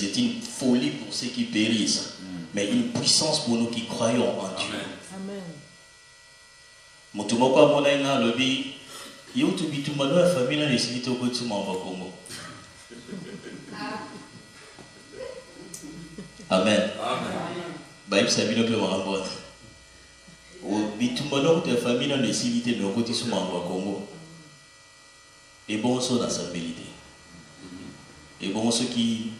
c'est une folie pour ceux qui périssent, mais une puissance pour nous qui croyons en Dieu. Amen. Motumoko amona ina lobi yo to bitumano ya famille na lesito ko tuma va Congo. Amen. Amen. Baïb sabino pe marabot. O bitumano ko ta famille na lesito mais ko tisuma va Congo. Et bon so dans sa vérité. Et bon ceux qui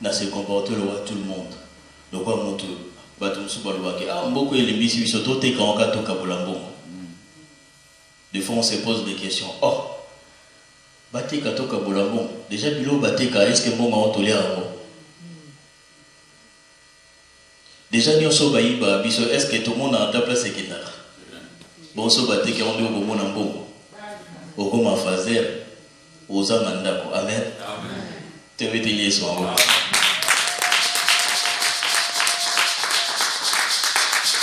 n'a se comporter le roi tout le monde. Donc quoi monte batum subalwa ke ah mboko elembisi bisoto te quand ka to kabolambo. Des fois on se pose des questions. Oh, Baté Katoka Boulabon, déjà Bilo Batéka, est-ce que mon maman tolère un mot? Déjà nous sommes baïba, est-ce que tout le monde a ta place et qu'il n'a? Bon, so Batéka, on est au bon ambo, au Roma Fazer, aux Amandako. Amen. Te veux dire ce moment.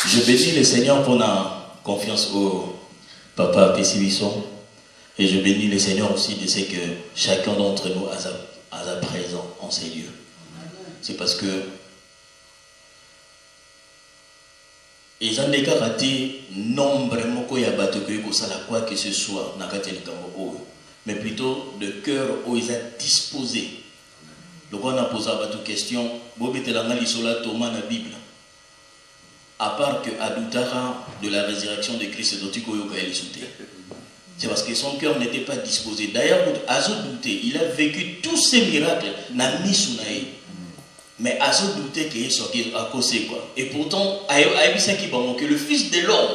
Je bénis le Seigneur pour la confiance au Papa Pessivisson. Et je bénis le Seigneur aussi de ce que chacun d'entre nous a à présent en ces lieux. C'est parce que ils ont des karaté nombre moko ya bato ko sala quoi que ce soit na kati likambo, mais plutôt de cœur où ils ont disposé. Donc on a posé bato question, bobetelanga lisola Thomas na Bible. À part que Adoutara de la résurrection de Christ dotiko yoka elisute. C'est parce que son cœur n'était pas disposé. D'ailleurs, Azo douté, il a vécu tous ces miracles, n'a mis sous naï. Mais Azo douté qu'il est à cause quoi. Et pourtant, que le fils de l'homme,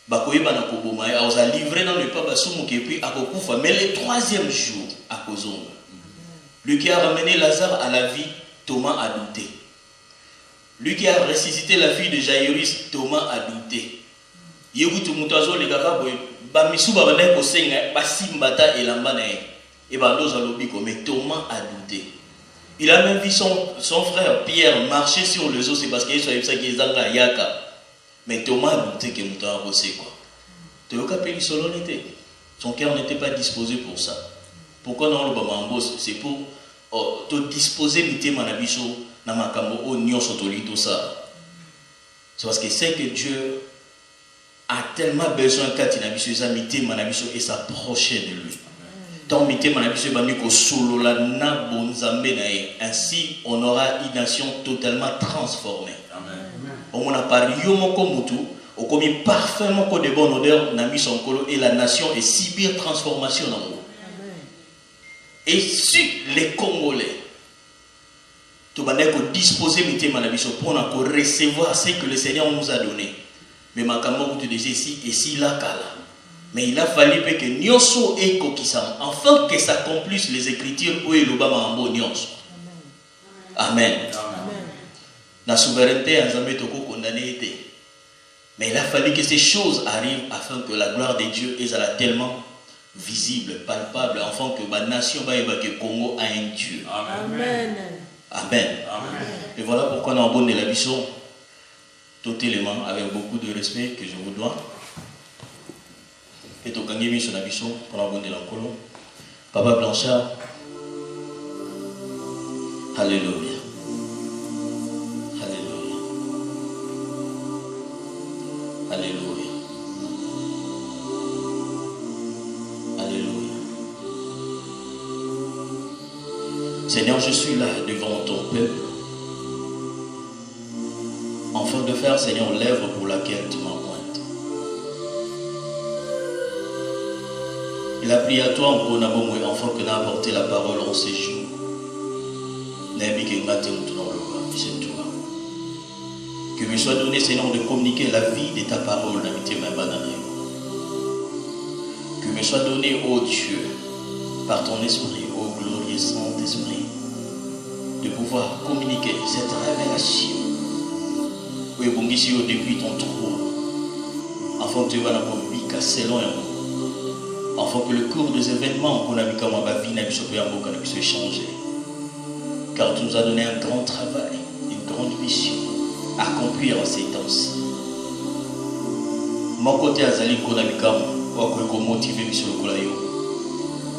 a livré dans le papa et puis à Kokufa, mais le troisième jour, à Kozonga, lui qui a ramené Lazare à la vie, Thomas a douté. Lui qui a ressuscité la fille de Jaïrus, Thomas a douté. Yegutu mutazo le kaka boy ba misuba ba ko senga ba simbata elamba na e ba doza lobiko, mais Thomas a douté. Il a même vu son frère Pierre marcher sur les eaux, c'est parce qu'il soit ça qui zanga yaka. Mais Thomas a douté que mutazo ko se quoi. Toyoka peli solo n'était. Son cœur n'était pas disposé pour ça. Pourquoi non le bamambo, c'est pour te disposer mité manabiso na makambo o nyoso tolito ça. C'est parce que c'est que Dieu a tellement besoin et s'approcher de lui. Tant ainsi on aura une nation totalement transformée. On a parlé au commis parfaitement de bonne odeur et la nation est si bien transformation. Et si les Congolais tout disposer pour recevoir ce que le Seigneur nous a donné. Mais ma camarade te disait ici et si là kala. Mais il a fallu que nyoso et kokisam, afin que s'accomplissent les écritures où il obama ambo nyoso. Amen. La souveraineté en Zambie toko condamné été. Mais il a fallu que ces choses arrivent afin que la gloire de Dieu soit tellement visible, palpable, afin que la nation va que Congo a un Dieu. Amen. Amen. Et voilà pourquoi on a abonné la mission. Tout élément avec beaucoup de respect que je vous dois. Et tout gagner sur la mission pour abonder la colonne. Papa Blanchard. Alléluia. Alléluia. Alléluia. Alléluia. Seigneur, je suis là devant ton peuple. Afin de faire, Seigneur, l'œuvre pour laquelle tu m'as pointe. Il a prié à toi encore, afin que n'a apporté la parole en ces jours. Que me soit donné, Seigneur, de communiquer la vie de ta parole. Que me soit donné, ô Dieu, par ton esprit, ô glorieux Saint-Esprit, de pouvoir communiquer cette révélation. Depuis ton trône, afin que tu vas afin que le cours des événements qu'on a vu comme ma vie n'a pu changer. Car tu nous as donné un grand travail, une grande mission à accomplir en ces temps-ci. Mon côté azali qu'on a vu comme motivé sur le colayo.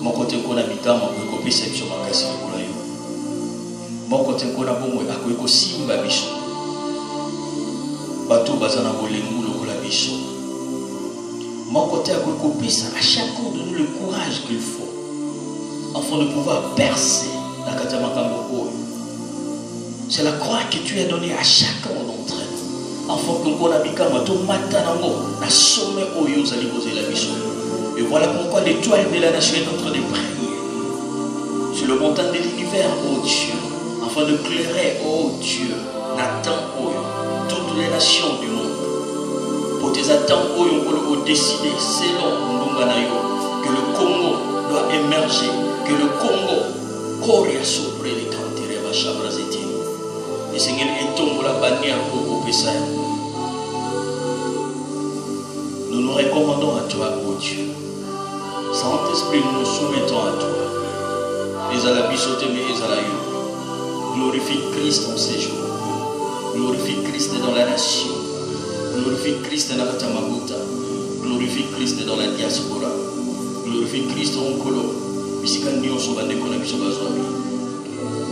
Mon côté qu'on a vu comme on peut copier cette chose sur le colayo. moko te nkona bomwe akoki kosimba biso bato baza na bolengu lokola biso moko te akoki kopesa à chacun de nous le courage qu'il faut afin de pouvoir percer la kati ya makambo oyo. C'est la croix que tu as donnée à chacun d'entre nous afin que nkona bikama tomata nango na sommet oyo ozali kozela biso. Et voilà pourquoi l'étoile de la nation est en train de prier sur le montant de l'univers, oh Dieu, afin de clairer, oh Dieu, Nathan, oh, toutes les nations du monde. Pour tes attentes, oh, on peut décider, selon Ndunganayo, que le Congo doit émerger, que le Congo, Korea sobre les canteres, Bachabrazeti. Et Seigneur, et tombe la bannière au Pessah. Nous nous recommandons à toi, oh Dieu. Saint-Esprit, nous nous soumettons à toi. Glorifie Christ en ces jours. Glorifie Christ dans la nation. Glorifie Christ dans la Tamaguta. Glorifie Christ dans la diaspora. Glorifie Christ en Colo.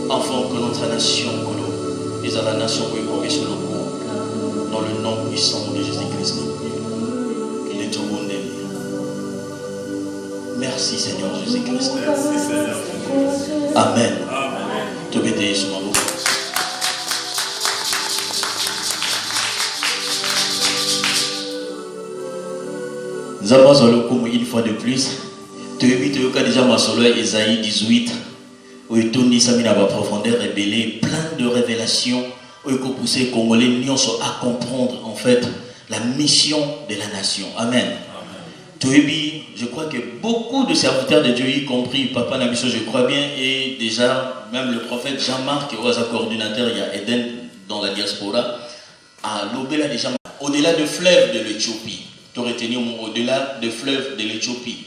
Enfant que notre nation Colo. Et à la nation qui est sur le monde. Dans le nom puissant de Jésus-Christ. Il est tout bon. Merci Seigneur Jésus-Christ. Merci Seigneur. Amen. Amen. Te bénis sur mon nom. Nous avons comme une fois de plus. Tu as déjà ma solo Isaïe 18. Où il tourne Samina va profondeur révélée, plein de révélations. Où il faut pousser les Congolais à comprendre en fait la mission de la nation. Amen. Je crois que beaucoup de serviteurs de Dieu, y compris Papa Nabiso, je crois bien, et déjà, même le prophète Jean-Marc, coordinateur, il y a Eden dans la diaspora, à l'au-delà déjà, au-delà du fleuve de l'Éthiopie. Tu aurais tenu au-delà du fleuve de l'Éthiopie.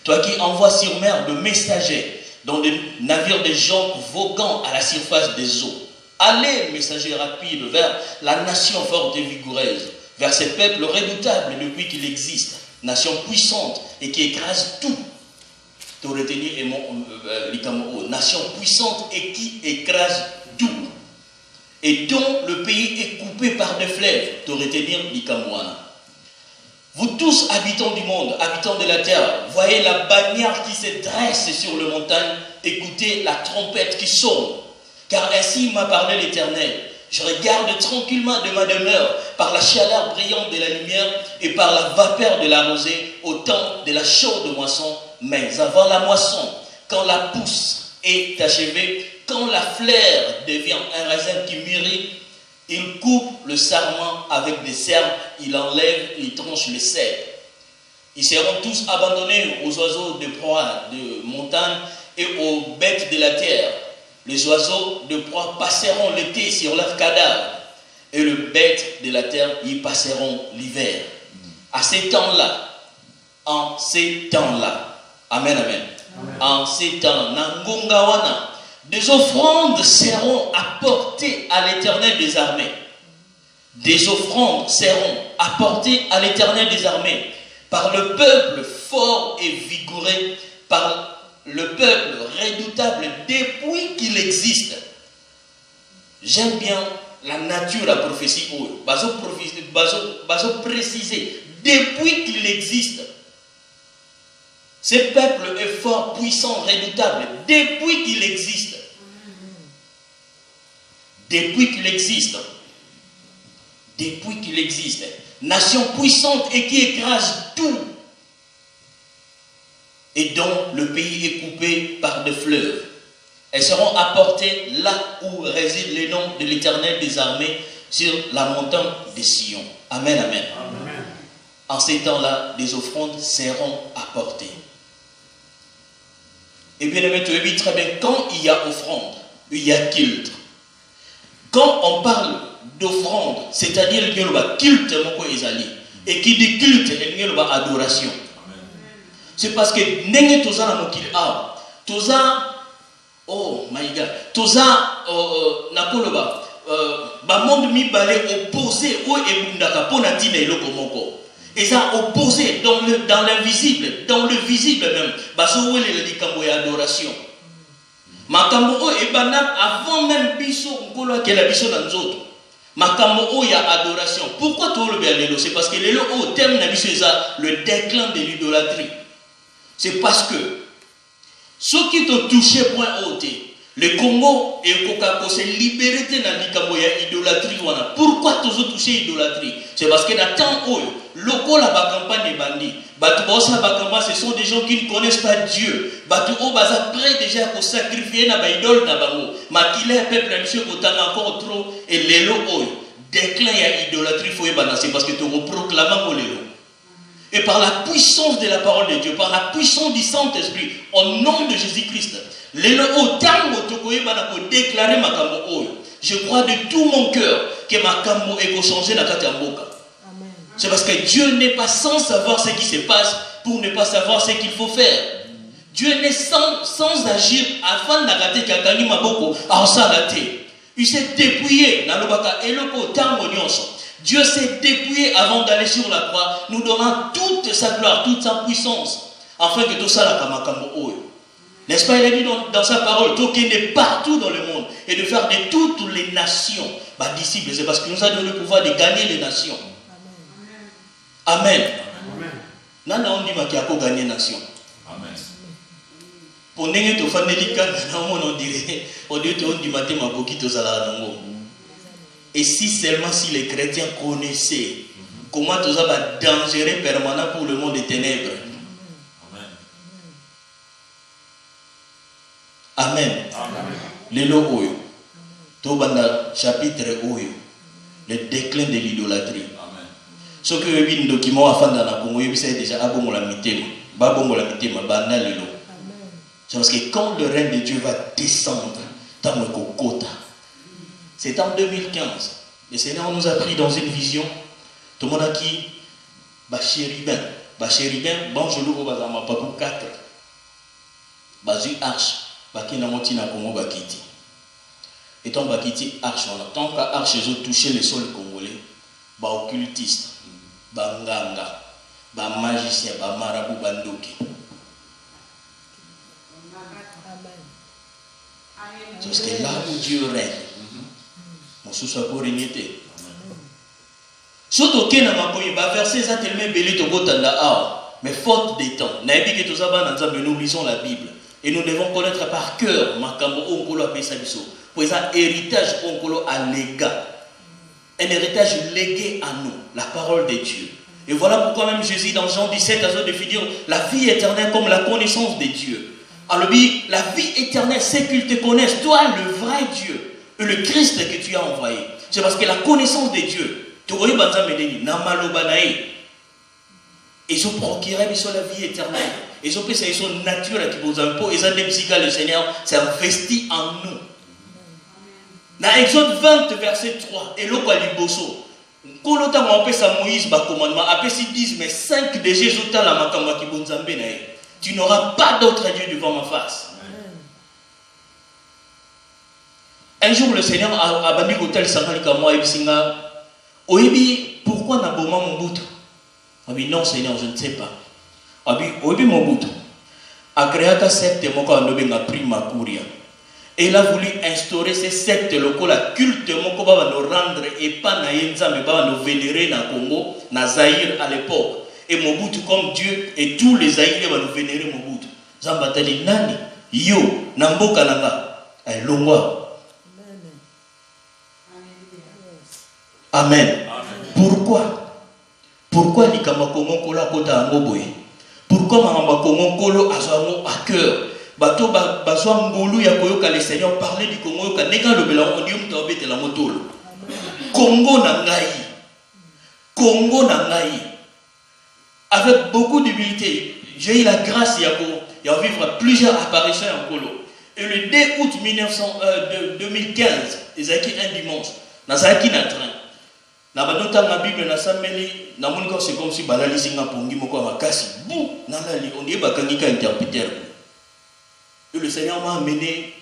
Toi qui envoies sur mer de messagers dans des navires de gens voguant à la surface des eaux. Allez, messagers rapides, vers la nation forte et vigoureuse, vers ces peuples redoutables depuis qu'il existe. Nation puissante et qui écrase tout. Tu aurais tenu nation puissante et qui écrase tout. Et dont le pays est coupé par des fleuves. Tu aurais tenu l'Ikamouana. Vous tous, habitants du monde, habitants de la terre, voyez la bannière qui se dresse sur les montagnes. Écoutez la trompette qui sonne. Car ainsi m'a parlé l'Éternel. Je regarde tranquillement de ma demeure par la chaleur brillante de la lumière et par la vapeur de la rosée au temps de la chaude moisson. Mais avant la moisson, quand la pousse est achevée, quand la fleur devient un raisin qui mûrit, il coupe le sarment avec des cerfs, il enlève, il tranche les cèdres. Ils seront tous abandonnés aux oiseaux de proie de montagne et aux bêtes de la terre. Les oiseaux de proie passeront l'été sur leurs cadavres et les bêtes de la terre y passeront l'hiver. À ces temps-là, en ces temps-là, amen, amen, amen. En ces temps, Nangungawana, des offrandes seront apportées à l'Éternel des armées. Des offrandes seront apportées à l'Éternel des armées par le peuple fort et vigoureux, par le peuple redoutable depuis qu'il existe. J'aime bien la nature, la prophétie. Bazo préciser, depuis qu'il existe. Ce peuple est fort, puissant, redoutable, depuis qu'il existe. Depuis qu'il existe. Depuis qu'il existe. Nation puissante et qui écrase tout. Et dont le pays est coupé par des fleuves. Elles seront apportées là où réside le nom de l'Éternel des armées, sur la montagne de Sion. Amen, amen. Amen. En ces temps-là, des offrandes seront apportées. Et bien aimé, tu as vu très bien, quand il y a offrande, il y a culte. Quand on parle d'offrande, c'est-à-dire qu'il y a culte, et qui dit culte, il y a adoration. C'est parce que nenge toza na mokili a toza oh my god toza nakoloba ba monde mibale opposé o ebundaka pona tina eloko moko eza opposé dans l'invisible, dans le visible même baso wele likambo ya adoration. Makambo et banam avant même biso ngolo que la biso dans autres. Makambo ya adoration. Pourquoi tout le bien lelo? C'est parce que lelo au thème na biso le déclin de l'idolâtrie. C'est parce que ceux qui t'ont touché point haute, le Congo et Kokako s'est libéré de l'idolâtrie. Pourquoi tu as touché l'idolâtrie? C'est parce que dans le temps où loko la campagne bandit, ce sont des gens qui ne connaissent pas Dieu. Batu baza prêt déjà à sacrifier na idole na bango. Makile peuple na monsieur kotanga encore trop et lelo oyo déclin ya idolâtrie faut ebana, c'est parce que tu proclames lelo. Et par la puissance de la parole de Dieu, par la puissance du Saint-Esprit, au nom de Jésus-Christ, je crois de tout mon cœur que Makambo est changé dans Katamboka. C'est parce que Dieu n'est pas sans savoir ce qui se passe pour ne pas savoir ce qu'il faut faire. Dieu n'est sans agir afin d'arrêter Kakani Maboko à s'arrêter. Il s'est dépouillé dans le Baka et le Kotango Nyonso. Dieu s'est dépouillé avant d'aller sur la croix, nous donnant toute sa gloire, toute sa puissance, afin que tout ça la Kamakambo Oyo. N'est-ce pas, il a dit dans sa parole, toi qui est partout dans le monde, et de faire de toutes les nations, disciples, c'est parce qu'il nous a donné le pouvoir de gagner les nations. Amen. Nana on dit qu'il y a gagner les nations. Amen. Pour n'engue te faire des cas, on dirait, on dit on dit matin ma boki to sala nango. Et si seulement si les chrétiens connaissaient comment tout ça va dangereux permanent pour le monde des ténèbres. Amen. Le logo, Tobanda chapitre Oyo, le déclin de l'idolâtrie. Ce que le document a fait dans la Congo, c'est déjà abongo la mitema, babongo la mitema, banda lelo. C'est parce que quand le règne de Dieu va descendre dans le Kokota, c'est en 2015. Le Seigneur nous a pris dans une vision. Tout le monde a qui Bachéribin. Bachéribin, bon, je l'ouvre dans ma papou 4. Bazu arche. Baki na moti na Congo bakiti. Et tant bakiti arche, tant qu'arche ils ont touché le sol congolais, ba occultiste, ba nganga, ba magicien, ba marabout, bandoki. Parce que là où Dieu règne, mon sous pour régner. Surtout que na makoyi ba verset ça tellement belé to botanda ah, mais faute de temps. Na ebi que tout ça ba na nous lisons la Bible. Et nous devons connaître par cœur Makambo Onkolo Apesa Biso. Pour un héritage Onkolo à légat. Un héritage légué à nous, la parole de Dieu. Et voilà pourquoi même Jésus dans Jean 17 a défini la vie éternelle comme la connaissance de Dieu. Alors la vie éternelle c'est qu'ils te connaissent, toi le vrai Dieu, et le Christ que tu as envoyé. C'est parce que la connaissance de Dieu, tu vois, ils ont procuré la vie éternelle. Ils ont fait ça, ils sont naturels qui vous impôts. Ils ont dit que le Seigneur s'est investi en nous. Dans Exode 20, verset 3, et l'eau a bosso. Quand on a fait ça, Moïse, commandement, après s'ils disent, mais 5 de Jésus, tu n'auras pas d'autre Dieu devant ma face. Un jour, le Seigneur a banni l'hôtel Sangalika, moi, et Singa, Oibi, pourquoi n'a pas mon bout? Non, Seigneur, je ne sais pas. Obi Mobutu a créé un secte et il a voulu instaurer ces sectes locaux, la culte moko va nous rendre et pas na yenza mais va nous vénérer dans Congo, na Zaïre à l'époque. Et Mobutu comme Dieu et tous les Zaïriens vont nous vénérer Mobutu. Zambatali nani yo namboka nanga ay longwa. Amen. Pourquoi les Kamakongo kola kota ngoboye? Pourquoi Mama Kongo Kolo a à cœur? Bato Bazwa Ngolu ya koyoka le Seigneur parler du Congo ka nega le belan odium tobete la motolo. Congo nangai. Congo nangai. Avec beaucoup d'humilité, j'ai eu la grâce de vivre plusieurs apparitions en Colo. Et le 2 août 2015, Ezaki un dimanche, Nazaki na train. Na banota na Bible na sameli na monika c'est comme si balali singa pongi moko makasi bou nalali on dit bakangika interpréteur. Et le Seigneur m'a amené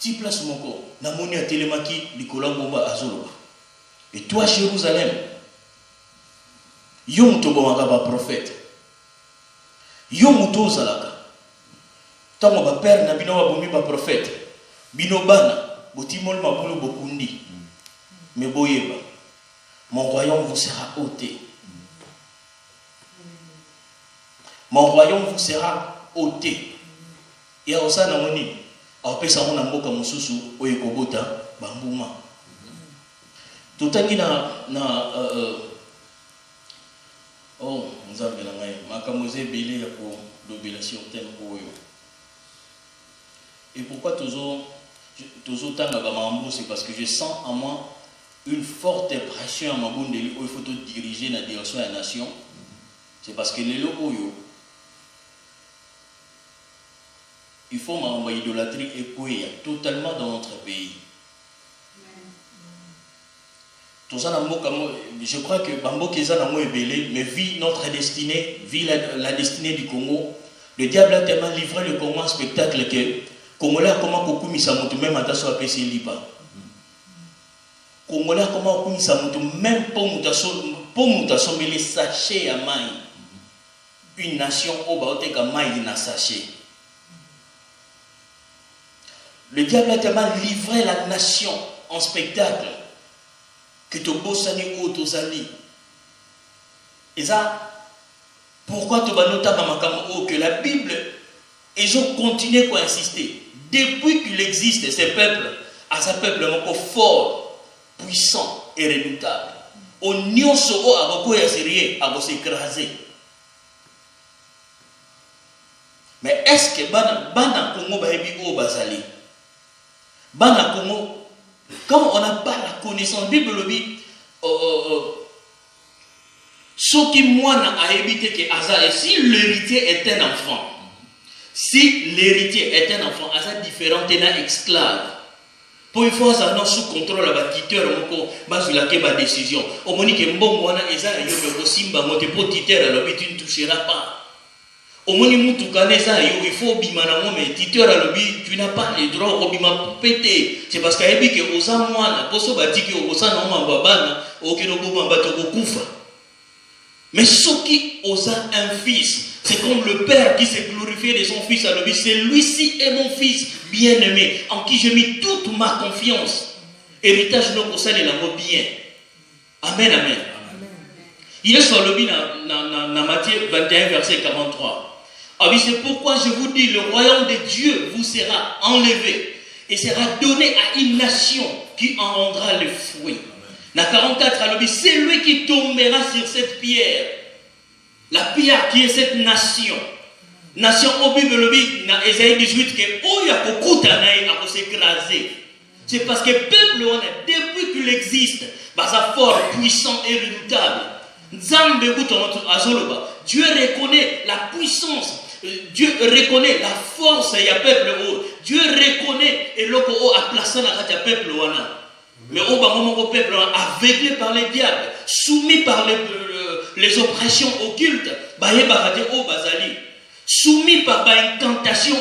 ti place moko na moni a telemaki likola ngomba azolo. Et toi Jérusalem yo mutobo ba prophète yo muto zalaka tango ba père na bino ba bomi ba prophète Binobana, botimol mabolo bokundi. Mais boyeba, mon royaume vous sera ôté. Mon royaume vous sera ôté. Et à ça, on dit, on peut s'en rendre à Mosusu, ou Ekobota, Bambouma. Tout à l'heure, oh, nous avons Makamose Bélé pour l'obélation thème pour eux. Et pourquoi toujours c'est parce que je sens en moi une forte pression à ma bonne où il faut tout diriger dans la direction de la nation. C'est parce que les locaux, il faut m'envoyer idolâtrie et totalement dans notre pays. Je crois que Bambo Keza n'a pas ébélé, mais vit notre destinée, vit la destinée du Congo. Le diable a tellement livré le Congo en spectacle que Congolais comment Kokumi Samoto même à Tasso APC Lipa. Congolais comment Kokumi Samoto même pour Moutasso mais les sachets à maille. Une nation au Baote comme maille n'a sachet. Le diable a tellement livré la nation en spectacle que tu bossani ou tozali. Et ça, pourquoi tu vas noter que la Bible, ils ont continué à insister. Depuis qu'il existe, ce peuple, à ce peuple encore fort, puissant et redoutable. Au nyonso a beaucoup essayé à s'écraser. Mais est-ce que Bana Congo Bahebi ou Bazali? Bana Congo, quand on n'a pas la connaissance, la Bible le dit, ce qui moi n'a évité que Aza, si l'héritier est un enfant, si l'héritier est un enfant, Aza différent d'un esclave. Pour une fois, ça n'a sous contrôle la bâtiteur, on a une décision. On m'a dit que bon, moi, Eza, il y a Simba, moi, pour titeur, alors tu ne toucheras pas. Au moins, il faut bimana mais titeur à l'objet, tu n'as pas le droit au bima pété. C'est parce qu'il y a que aux amoines, pour se battre que aux amoines, babana, au kénobo batoko kufa. Mais ce qui osa un fils, c'est comme le père qui s'est glorifié de son fils à l'objet. C'est lui-ci est mon fils bien-aimé, en qui j'ai mis toute ma confiance. Héritage non ça les langues bien. Amen, amen. Il est sur l'objet dans Matthieu 21, verset 43. Ah oui, c'est pourquoi je vous dis, le royaume de Dieu vous sera enlevé et sera donné à une nation qui en rendra le fruit. Dans 44, c'est lui qui tombera sur cette pierre. La pierre qui est cette nation. Nation au Bible, dans Ésaïe 18, que oh, il y a beaucoup à s'écraser. C'est parce que le peuple, depuis qu'il existe, ça fort, puissant et redoutable. Dieu reconnaît la puissance. Dieu reconnaît la force et le peuple. Dieu reconnaît et l'oko a placé dans le peuple. Mais au peuple aveuglé par les diables, soumis par les oppressions occultes, soumis par une tentation,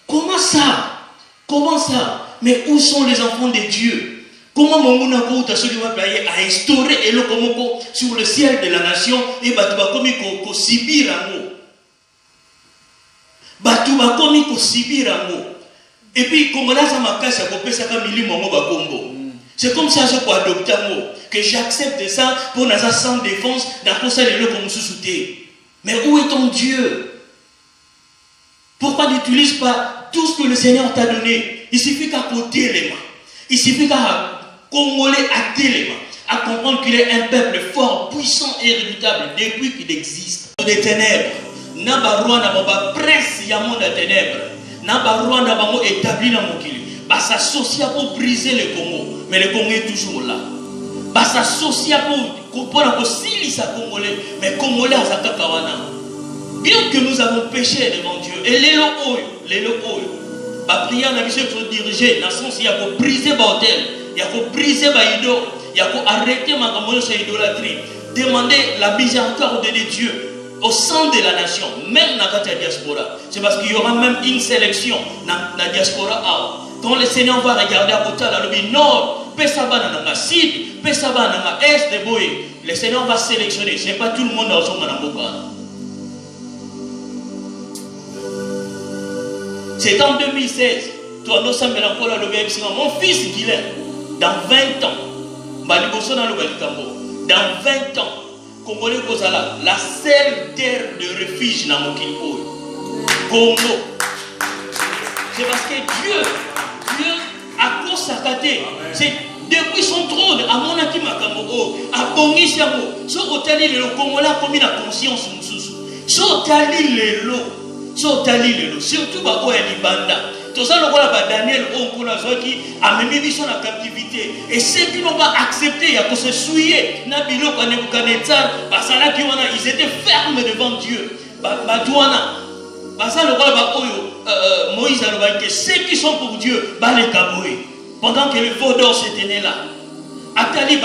comment ça? Comment ça? Mais où sont les enfants de Dieu? Comment Monguna Kouta a instauré et le Komoko sur le ciel de la nation et Batouba Komi ko Sibirango. Batouba Komi ko Sibirango. Et puis, comme là, ça m'a cassé à couper ça comme il Mongo Bakombo. C'est comme ça que je adopter un mot. Que j'accepte ça pour Nasa sans défense, dans ça les comme sous-souté. Mais où est ton Dieu? Pourquoi n'utilise pas tout ce que le Seigneur t'a donné? Il suffit qu'à côté les mains. Il suffit qu'à Congolais à téléma, à comprendre qu'il est un peuple fort, puissant et redoutable depuis qu'il existe. Des ténèbres, Nabarua n'a prince ya monde des ténèbres, Nabarua n'a pas établi dans mon kili. Bah s'associer pour briser le Congo, mais le Congo est toujours là. Bah s'associer pour si ça Congolais, mais Congolais à Zakakawana. Bien que nous avons péché devant Dieu, et les locaux, bah prière n'a pas être dirigé dans le sens il y a pour briser l'hôtel. Il y a pour briser ma idole, il y a pour arrêter ma idolâtrie, demander la miséricorde de Dieu au sein de la nation, même dans la diaspora. C'est parce qu'il y aura même une sélection dans la diaspora. Quand le Seigneur va regarder à côté, il dit non, Pesabana nanga sud, Pesabana nanga est de boye. Le Seigneur va sélectionner. C'est pas tout le monde dans son manamboka. C'est en 2016. Toi, nous sommes encore là, mon fils Guilain, dans 20 ans, dans 20 ans, Congolais Kozala, la seule terre de refuge dans mon Congo. Congo. C'est parce que Dieu a consacré. C'est depuis son trône, à mon Akimakambo, à Bongisiamo, so otali le Congolais comme une conscience mususu. So otali le lo, surtout Babo et Libanda. Tout ça, le roi Daniel qui a mis mission en captivité. Et ceux qui n'ont pas accepté, il y a que se souiller. Nabilo, Nebuchadnezzar, ils étaient fermes devant Dieu. Le roi Moïse a dit que ceux qui sont pour Dieu, les caboués. Pendant que le veau d'or se tenait là. Atali,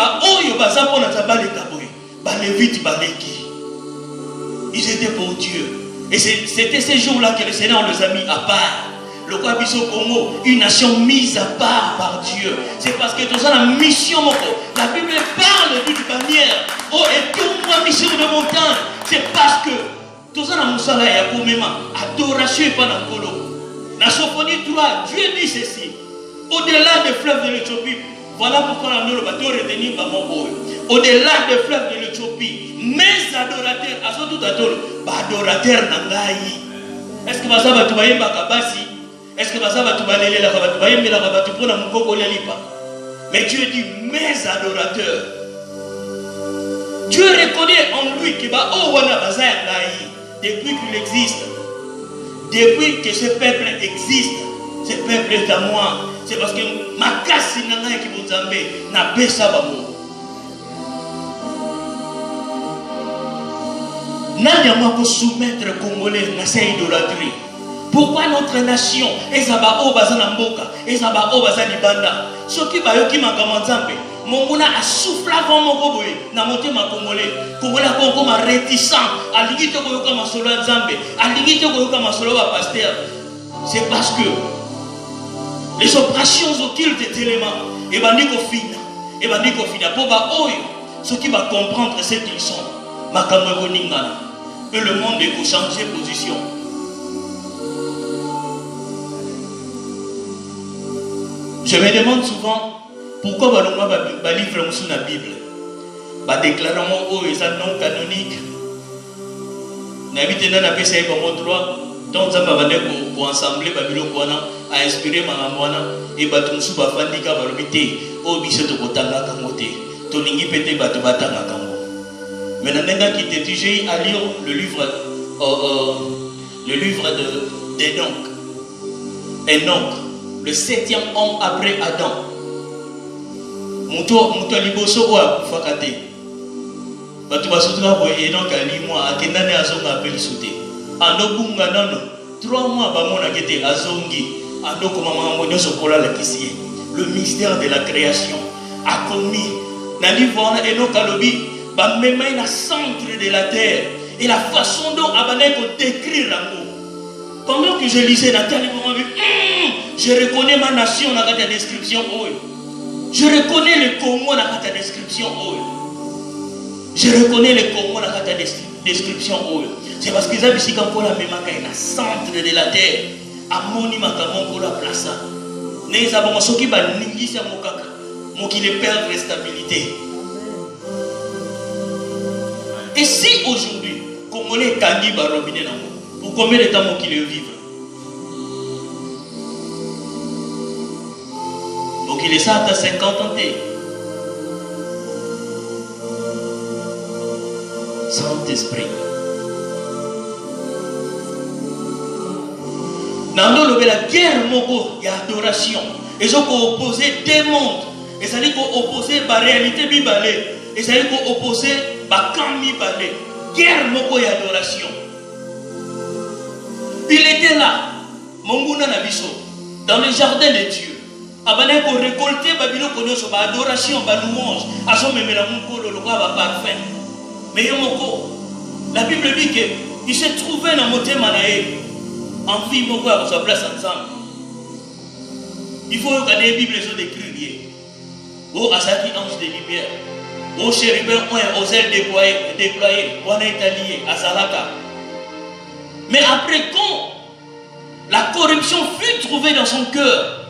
ils étaient pour Dieu. Et c'était ces jours-là que le Seigneur les a mis à part. Le roi Bisso Congo, une nation mise à part par Dieu. C'est parce que tout ça, la mission, la Bible parle d'une bannière. Oh, et tout moi, mission de montagne. C'est parce que tout ça, la moussala, il y a pour même adoration et pas dans le colo. La Sophonie 3, Dieu dit ceci. Au-delà des fleuves de l'Éthiopie, voilà pourquoi on a le bateau retenu par mon boy. Au-delà des fleuves de l'Éthiopie, mes adorateurs, à ce tout adorateurs n'angaï. Est-ce que ça va te voyer Bakabasi? Est-ce que ça va te balayer la rabat? Mais Dieu dit mes adorateurs. Dieu reconnaît en lui que depuis qu'il existe, depuis que ce peuple existe, ce peuple est à moi. C'est parce que ma casse qui vous amène n'a pas ça. N'a pas soumettre les Congolais à cette idolâtrie. Pourquoi notre nation, Ezaba Obazana Mboka, Ezaba Obazani Banda, ce qui va yoki makamanzambe, Mongona a soufflé avant mon goboé, n'a monté ma Congolais, Congolais a comme réticent, à l'iguite Goyoka Masolo Nzambe, à l'iguite Goyoka Masolo Pasteur. C'est parce que les opérations occultes des éléments, et bandiko fina, pour ceux qui vont comprendre ce qu'ils sont, Makamego Ningana, et le monde est pour changer position. Je me demande souvent pourquoi Baloma va livre sur la Bible. Va déclarer mon est non canonique. N'habite n'a pas essayé comme droit. Donc ça va pour ensembler Babylone à inspirer Maramwana et Batumsu Bafandika Balobité. Au biseau de Botanga Kamote. Toningi Pete Batubatanga Kambo. Mais maintenant qui te dit à lire le livre d'Enoch. Le 7e homme après Adam. Muto liboso wa fakate. Batu basutra boye donc ali moi akendane azonga appel souté. Ando bunga nano 3 mois ba mona kete azongi. Ando koma mambo nyoso kola la kisie. Le mystère de la création a commis na livre Enoch alobi ba mema na centre de la terre et la façon dont abane ko décrire l'amour. Pendant que je lisais Nathalie, je reconnais ma nation dans la description. Je reconnais le Congo dans la description. Je reconnais le Congo dans la description. C'est parce qu'ils avaient ici quand on a même un centre de la terre. À Moni Makamon pour la place. Nous avons ceux qui va n'ingisa mokaka. Mon qui les perd de stabilité. Et si aujourd'hui, Congolais Kandi Barobiné Namo. Pour combien de temps qu'il le vivre? Donc il est ça à 50 ans. Saint-Esprit. Dans la guerre, il y a adoration. Et ils ont opposé des mondes. Et ça dit qu'on opposait la réalité bibalée. Et ça dit qu'on opposait la camp bibalée. Guerre, il y a adoration. Il était là, Monguna Nabiso, dans le jardin de Dieu. Abane pour récolter Babylone Konoso, adoration, louange, à son même la Monko, le roi parfait. Mais la Bible dit qu'il s'est trouvé dans Moté Manaé, en vie, Moko à sa place ensemble. Il faut regarder la Bible sur des criers. Oh, Asaki, ange de lumière. Oh, chérubin, aux ailes déployées. On est allié à Zalaka. Mais après, quand la corruption fut trouvée dans son cœur,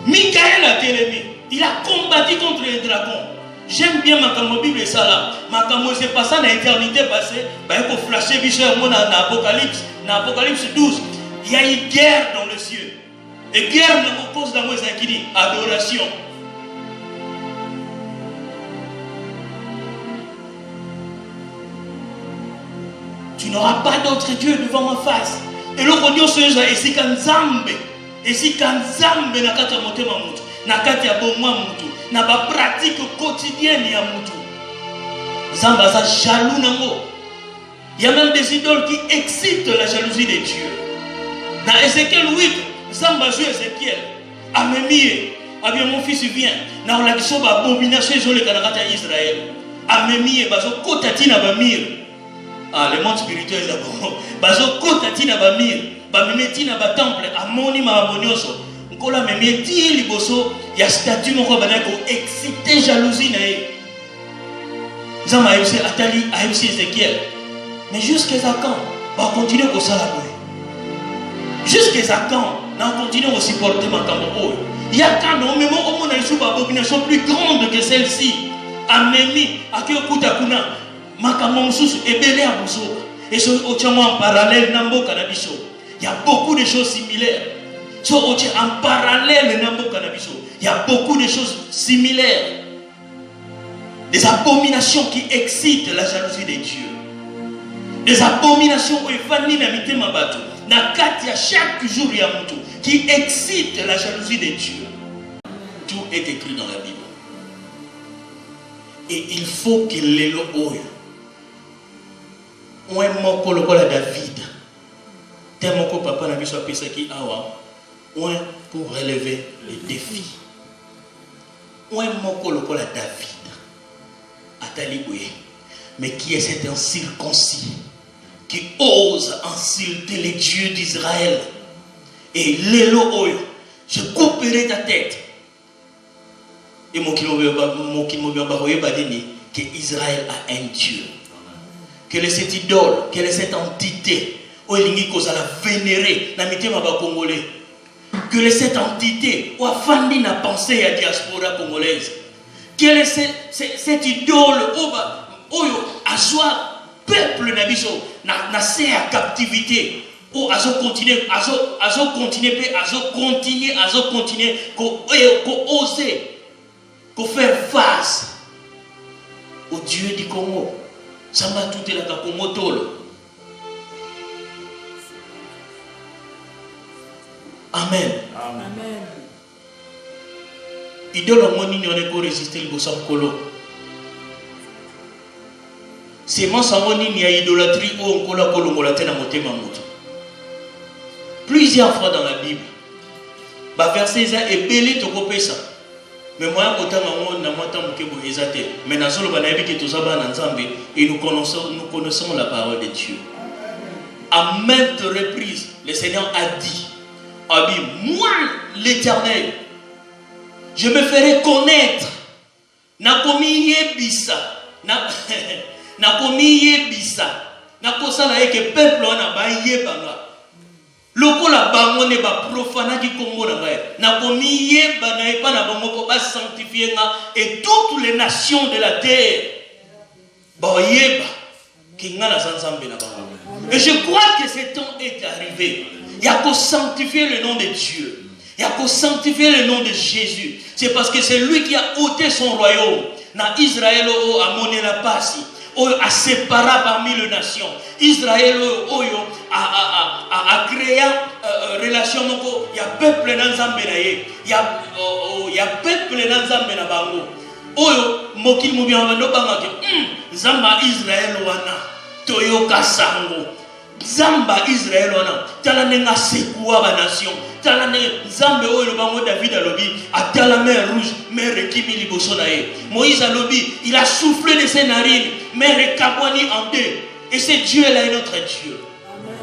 Michael a télémé. Il a combattu contre les dragons. J'aime bien ma Bible et ça là. Ma c'est pas ça dans l'éternité passée. Il faut flasher Bishop dans l'Apocalypse. Dans l'Apocalypse 12, il y a une guerre dans le ciel. Et guerre dans cause d'amour, c'est qui dit adoration. Tu n'auras pas d'autre Dieu devant ma face. Et le roi Dieu se dit, et si quand Zambé, n'a qu'à te monter ma moutou, n'a qu'à te abommer ma moutou, n'a pas pratique quotidienne ya moutou. Zamba ça jaloux nango. Il y a même des idoles qui excitent la jalousie des dieux. Dans Ézéchiel 8, Zamba joue Ézéchiel. Amémie, bien mon fils vient. Dans la question d'abomination, ils ont les Canadiens à Israël. Amémie, bazo kotatina bamir. Ah, le monde spirituel est d'abord. Bazo kotatina bamir. Bamemetina ba temple. Amoni ma abonioso. Nkola memeti liboso. Ya statue moko banako excité jalousie nae. Zamba ayusi atali ayusi Ézéchiel. Mais jusqu'à quand on va continuer au salaboué. Jusqu'à quand on continue à supporter ma cambo. Il y a quand on me on a une abomination plus grande que celle-ci. Amémi, Akiokuta Kuna, Makamonsus et Belé Abousso. Et ce en parallèle Nambo Canabiso. Il y a beaucoup de choses similaires. En parallèle Nambo Canabiso. Il y a beaucoup de choses similaires. Des abominations qui excitent la jalousie des dieux. Des abominations où chaque jour il y a Moutou qui excite la jalousie des dieux. Tout est écrit dans la Bible. Et il faut qu'il l'ait le haut. On est mort pour le roi David. Tellement que papa n'a vu sa qui awa. On est pour relever les défis. On est mort pour le roi David. Ataliboué. Mais qui est cet incirconcis qui ose insulter les dieux d'Israël. Et l'élo oyo, je couperai ta tête. Et mon que Israël a un Dieu. Quelle est cette idole, quelle est cette entité où il cause à la vénérer, n'a mis ma congolais. Quelle est cette entité où Afandi n'a pensé à la diaspora congolaise. Quelle est cette idole où a soit peuple nabiso na c'est à captivité ou azo continuer ko oser ko faire face au Dieu du Congo. Ça m'a tout la Congo tolo. Amen. Amen. Idole moni n'y on ko résister le bossam kolo. C'est mon samoni ni a idolâtrie ou on kola kolongola tena motema moto. Plusieurs fois dans la Bible. Ba verset ça est belé to kopesa. Mais moi kota mango na mota mukebo ezate. Mais nazolo ba na yebi ke tozaba na nzambe et nous connaissons la parole de Dieu. À maintes reprises, le Seigneur a dit, moi l'Éternel, je me ferai connaître. Na komi yebisa. Na komi yebisa. Na kosala eke peuple wana ba yebanga. Lokola bango ne ba profana ki Congo na ngai. Na komi yeba na epa na bango ko ba sanctifier nga et toutes les nations de la terre ba yeba ki nga na sanzambe na bango. Et je crois que ce temps est arrivé. Il y a qu'à sanctifier le nom de Dieu. Il y a qu'à sanctifier le nom de Jésus. C'est parce que c'est lui qui a ôté son royaume. Na Israël a moné la passe. A séparé parmi les nations. Israël a créé relation. Il y a peuple dans Zambé. Il y a peuple dans Zambé na bango. Oyo mokil mubi amando banga ke Zamba Israël wana toyoka sango. Zamba Israël wana tala nenga sekua ba nation. Tala ne Zambe oyo bango David alobi atala mer rouge mer ekimi liboso na ye. Moïse alobi il a soufflé de ses narines mer ekabwani en deux. Et c'est Dieu là est notre Dieu. Amen.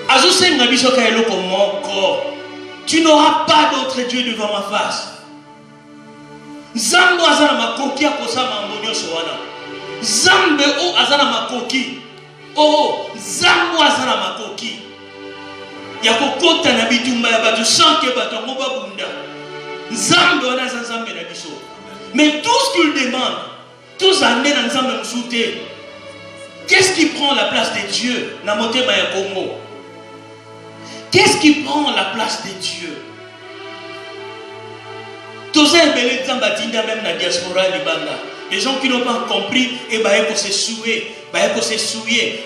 Azo senga biso ka eloko moko. Tu n'auras pas d'autre Dieu devant ma face. Zambo azana makoki akosama monyo sowana. Zambe o azana makoki. Oh, zambo azana makoki. Yako kota na bitumba ya batu sanke batu ngoba bunda. Zambe wana zambe na biso. Mais tout ce qu'il demande, tous amenés dans Zambe Msoute, qu'est-ce qui prend la place de Dieu na motema ya Congo? Qu'est-ce qui prend la place de Dieu? Tous les même la diaspora libanda. Les gens qui n'ont pas compris, et bah ils se souiller,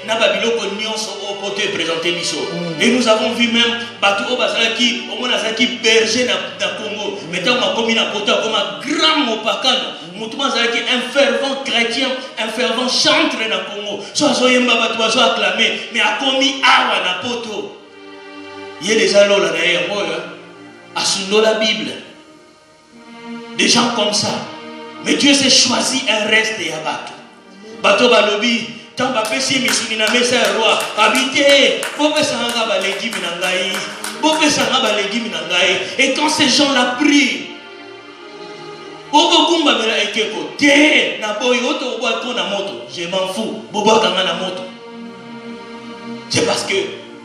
na babiloko nyonso au pote présenter biso. Et nous avons vu même bateau au bazalaki, au monazaki berger na Congo. Maintenant ma commune à Kota comme un grand mopakano. Moutouman zalaki un fervent chrétien, un fervent chantre na Congo. Soit zoyemba bateau soit acclamé, mais a commis awa na poto. Il y a des allos là derrière moi, à Sundo la Bible. Des gens comme ça. Mais Dieu s'est choisi un reste et abattu. Bateau balobi, tant que si misuni na mesa roi, habité, bobe sanga ba légumes nangai, bobe sanga ba légumes nangai. Et quand ces gens-là prient, bobo kumba mela ekeko, te na boy oto boato na moto, je m'en fous, bobo kanga na moto. C'est parce que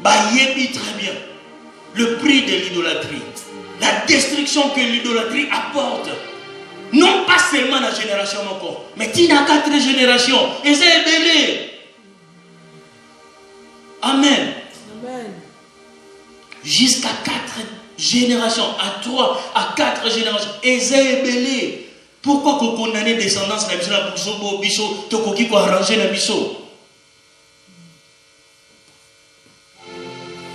ba yebi très bien le prix de l'idolâtrie, la destruction que l'idolâtrie apporte. Non pas seulement la génération encore, mais il y a 4 générations. Et c'est belé. Amen. Amen. Jusqu'à 4 générations, à 3, à 4 générations. Et c'est belé. Pourquoi qu'on condamne les descendants de la biso, tokoki ko arranger la biso?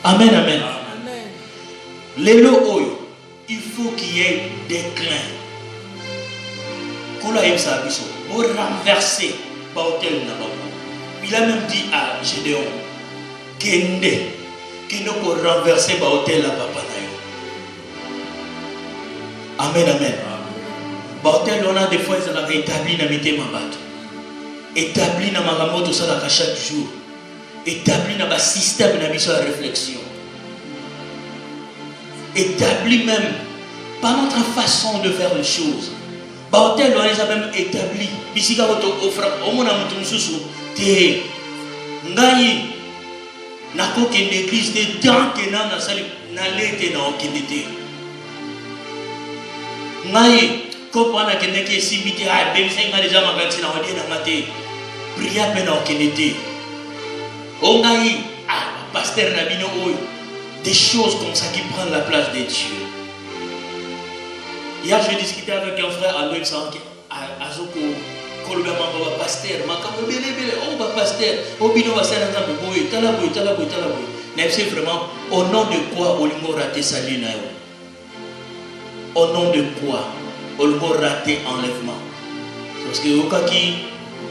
Amen, amen. Amen. Les lots, il faut qu'il y ait déclin. Pour renverser Baotel Nabamo. Il a même dit à Gédéon Kende pour renverser Baotel à Papanayo. Amen, amen. Baotel, on a des fois ils ont établi dans Mité Mabato. Établi dans Magamoto Salaka chaque jour. Établi dans le système de la réflexion. Établi même par notre façon de faire les choses. Baotel, on les a même établis. Bisika auto offre, au moins à mon sous te ngai na koke d'église de tant que na sali na lete na okindete. Ngai kopo na kendeke simite a ben senga déjà magati na odi na mate. Priya pe na okindete. O ngai pasteur na bino oyo. Des choses comme ça qui prennent la place de Dieu. Hier, j'ai discuté avec un frère à l'Ouest, à Zoko, Kolbama, pasteur, Makamo, oh, pasteur, Obino, Talaboy, Talaboy, Talaboy, Talaboy. C'est vraiment au nom de quoi Olimo raté salut. Au nom de quoi Olimo raté enlèvement. Parce que au cas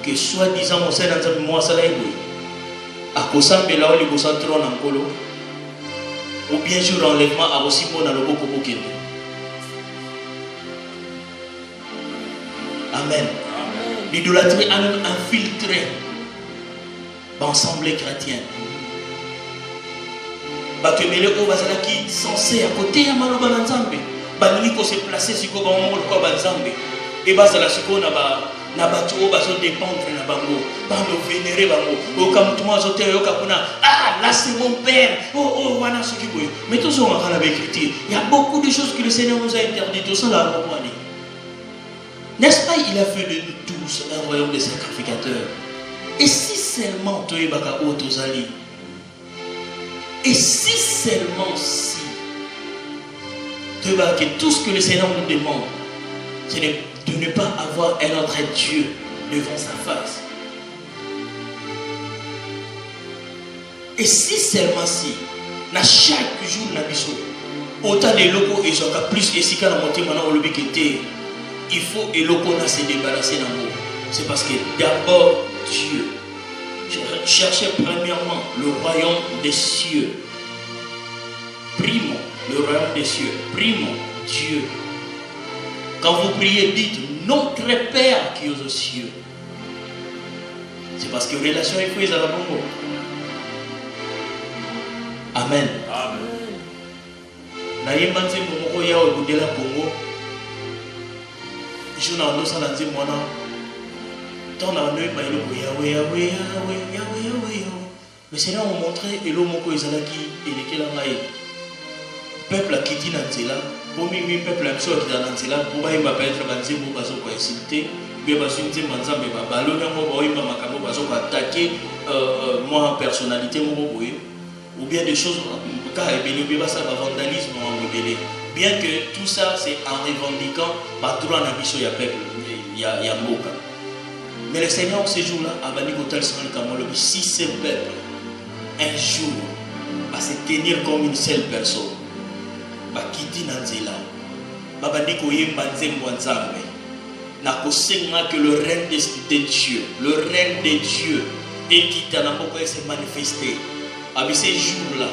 que soi-disant, mon seigneur, moi, ça l'a eu. À Kosambe, là où les Kosantrons en Kolo, ou bien sûr enlèvement à aussi bon à l'Oboko Bokendo. Amen. L'idolâtrie a même infiltré l'ensemble chrétien. Batemele o bazala qui censé à côté ya maloba na Nzambe. Balingi ko se placer siko ba mo ko ba Nzambe. Et bazala siko na batu o bazo dépendre na bango. Ba no vénérer bango. O kamutuma zo te yo kapuna. Ah là c'est mon père. Oh wana soki boyo. Mais tout ça on va la écriture. Il y a beaucoup de choses que le Seigneur nous a interdites. Tout ça là on va. N'est-ce pas, il a fait de nous tous un royaume de sacrificateurs. Et si seulement Toye Baka Otozali, et si seulement si Toye Baka, tout ce que le Seigneur nous demande, c'est de ne pas avoir un autre Dieu devant sa face. Et si seulement si, na chaque jour na biso, autant les locaux et encore plus et si quand on monte maintenant au lobby qui était. Il faut et l'on a se débarrasser d'un mot. C'est parce que d'abord Dieu. Cherchez premièrement le royaume des cieux. Primo, le royaume des cieux. Primo, Dieu. Quand vous priez, dites notre Père qui est aux cieux. C'est parce que relation est prise à la bonne. Amen. Amen. Nayemba nzembo moko yawe kudela Congo. Je n'en ai pas dit moi non. Tant on a eu Yahweh, Yahweh, Yahweh, Yahweh, Yahweh. Le Seigneur m'a montré et l'homme qui est là qui est là. Peuple qui dit Nanzela, pour moi, peuple qui est dans Nanzela, pour moi, il va pas être banzé pour baso quoi insulter, mais baso une manza mais ba ballon moi il va makamo baso attaquer moi personnalité moi ou bien des choses car il va ça vandalisme en rebelle. Bien que tout ça c'est en revendiquant pas droit na biso ya peuple ya moka. Mais le Seigneur ce jour-là a banni hotel sans le si ce peuple un jour va se tenir comme une seule personne. Bakiti Nanzela, babandi koyemba nzembo nzambe, na kosenga que le règne de Dieu, le règne de Dieu, et qui t'a se manifester. À ces jours-là,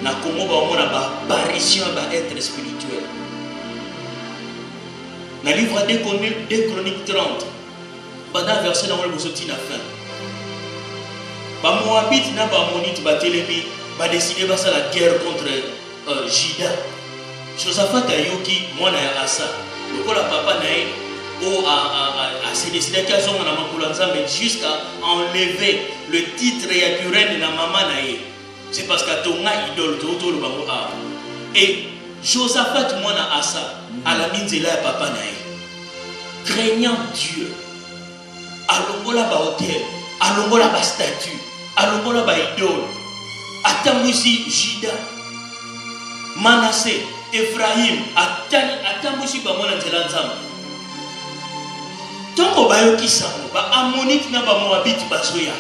na komo ba mona ba apparition ba être spirituel. Na livre des Chroniques 30, pendant verset dans le bosoti na fin. Ba Moabit na ba Monite ba Télémi ba décider ba ça la guerre contre Juda. Josaphat Ayoki, moi na Asa, le la papa nae, a se décidé qu'à son mais jusqu'à enlever le titre et la na maman nae. C'est parce que ton idole tout le bango a. Et Josaphat moi na Asa, à la minzela papa nae, craignant Dieu, à l'ongola ba hôtel, à l'ongola ba statue, à l'ongola ba idole, à Tamusi Juda, Manassé. Ephraim, Atamushi Bamona Zelanzam. Tant qu'on va y ba Ammonite na ba Moabit basoya.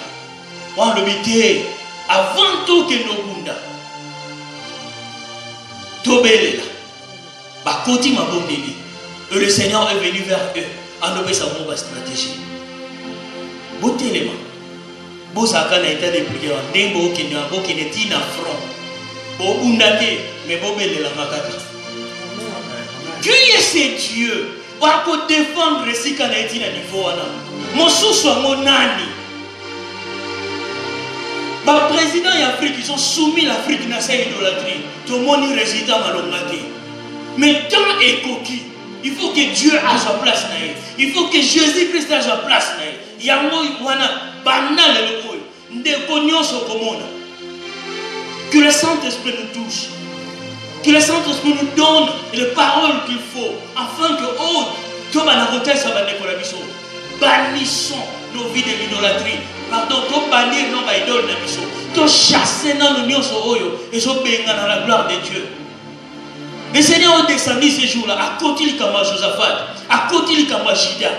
Wan le bité avant tout que no bunda. Tobelela. Ba koti ma bondeli. Et le Seigneur est venu vers eux en obéissant à sa stratégie. Botelema. Bosaka na état de prière, ndembo ki na bo ki neti na front. Obundate mais bobele la makaka. Qui est ce Dieu? Va pour défendre le sikanaiti na niveau wana. Mosusu mon nani. Ba président et Afrique ils ont soumis l'Afrique na sa idolâtrie. Tout le monde résultat malongate. Mais tant est coquille, il faut que Dieu a sa place na. Il faut que Jésus-Christ a sa place na. Yango wana banal le koyo. Ndeko nyonso komona. Que le Saint-Esprit nous touche. Que le Saint-Esprit nous donne les paroles qu'il faut. Afin que, bannissons nos vies de l'idolâtrie. Pardon, bannir nos idoles de l'idolâtrie. To chasser nos nyonso oyo. Et so benga dans la gloire de Dieu. Le Seigneur a descendu ces jours-là. À côté de Kama Josaphat. À côté de Kama Juda.